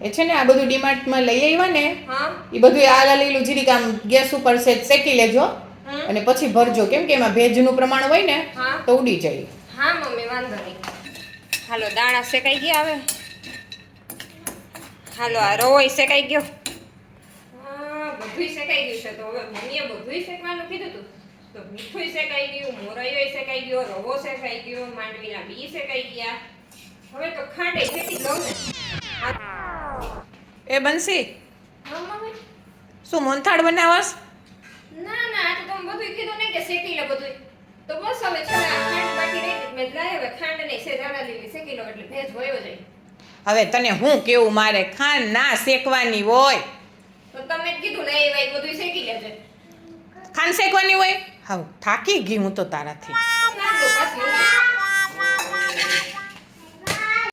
એ છે ને આ બધું ડીમાર્ટમાં લઈ આવ્યા ને હા એ બધું આ લીલું જીરીક આમ ગેસ ઉપર શેકી લેજો અને પછી ભરજો કેમ કે એમાં ભેજનું પ્રમાણ હોય ને હા તો ઉડી જાય. હા મમ્મી વાંધો નહીં. હાલો દાણા શેકાઈ ગયા હવે. હાલો આ રવોય શેકાઈ ગયો. હા બધુંય શેકાઈ ગયું છે. તો હવે મમ્મીએ બધુંય શેકવાનું કીધું હતું તો મીઠુંય શેકાઈ ગયું, મોરૈયોય શેકાઈ ગયો, રવો શેકાઈ ગયો, માંડવીના બી શેકાઈ ગયા. હવે તો ખાંડે શેકી લઉં ને. એ બંસી હા મમ્મી. શું મોનથાળ બનાવસ? ના ના આ તો તમે બધુંય કીધું ને કે શેકી લે બધુંય. તો બસ હવે છે ને આ ખાંડ બાકી રહી ગઈ મેં લાય હવે ખાંડ નહીં છે દાણા લીલી શેકી લો એટલે ભેજ વયો જાય. હવે તને હું કેવું મારે ખાંડ ના શેકવાની હોય. તો તમે જ કીધું ને એ ભાઈ બધુંય શેકી લેજે. ખાંડ શેકવાની હોય? હા થાકી ગઈ હું તો તારાથી. ના તો પાછી